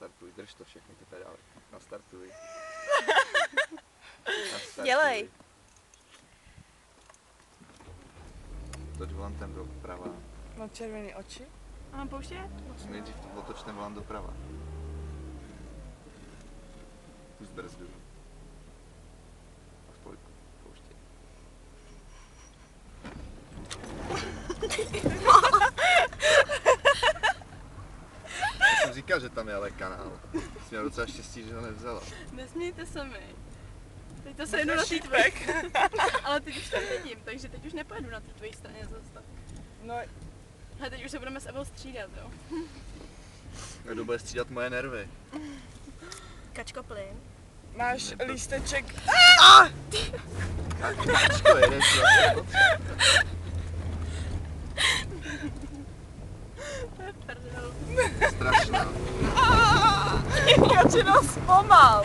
nastartuj, drž to všechny ty pedály. Nastartuj. Dělej. Toč volantem doprava. Mám červený oči. A mám pouštět? Nejdřív otoč ten volant doprava. Pust brzdu. A spojku. Pouštěj. Já jsem říkal, že tam je ale kanál. Jsi měl docela štěstí, že ho nevzala. Nesmějte se mi. Teď to se jedu na tý tvojí. Ale teď už tam vidím, takže teď už nepojedu na té tvojí straně zase tak. No, A teď už se budeme s Evou střídat, jo. Kdo bude střídat moje nervy? Kačko plyn. máš lísteček. Kačko, jedeš zase. To je prdel. Strašná. Kačino, zpomal.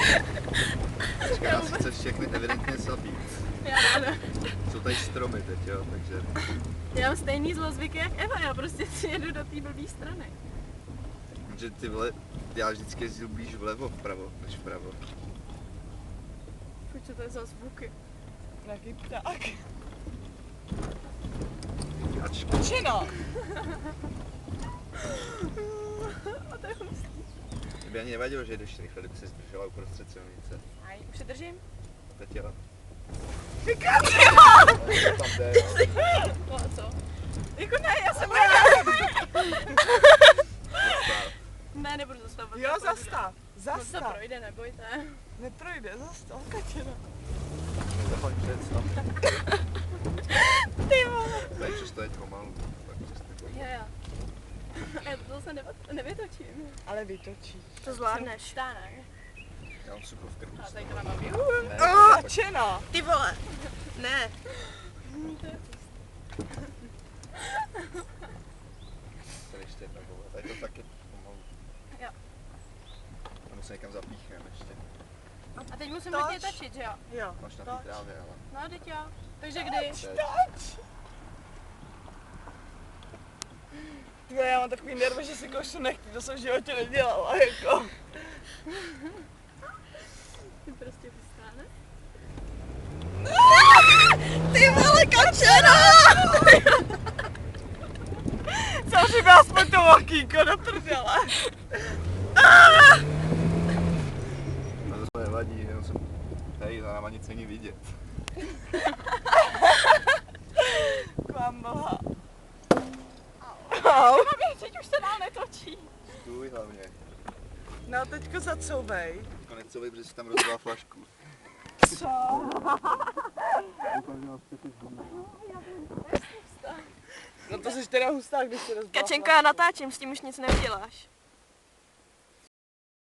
Počkej, nás chceš všechny evidentně zabít. Já ne. Jsou tady stromy teď, jo, takže... Já mám stejný zlozvyky jak Eva, já prostě si jedu do té blbý strany. Že ty vole, já vždycky jezdil blíž vlevo, vpravo, než vpravo. Fuj, co to je za zvuky? Jaký pták. Kačko. Kačino. A to je hustý. Kdyby ani nevadilo, že jdeš rychle, kdyby se zdržela uprostřed silnice. Aj, už se držím? Teď jo. Ty Kačino! Tam jde, jo. No a co? Jako ne, já se bojím. Ne, nebudu zastavovat. Jo, zastav. No to Zastav. projde, nebojte. Neprojde, zastav, Kačino. Nezahoň před stop. Ty vole. Tady přesto jeď pomalu. Tak přesně. Jo. Já to zase nevytočím. Ale vytočí. To zvládneš. Stáne. Já mám sucho v krku. A tady to mám. Ne, Kačino. Ty vole. Ne. tady ještě jedna vole. Tady to taky pomalu. Jo. Tam se někam zapíchneme ještě. A teď musím Toč. hodně tačit, že jo? Jo. Máš na toč. té trávě, ale... No, teď jo. Takže kdy? Teď. Ty vole, já mám takový nervy, že si košu nechty, to jsem v životě nedělala, jako. Ty prostě vystáne. Ty vole, Kačino! Zavři mi aspoň to okýnko do prdele. No to nevadí, jenom jsem... Tady za náma nic není vidět. Taková mlha. Teď už se dál netočí. Stůj hlavně. No teďko zacouvej. Konec co protože si tam rozbila flašku. Co? No to jsi teda hustá, když si rozbala. Kačenko, já natáčím, s tím už nic neuděláš.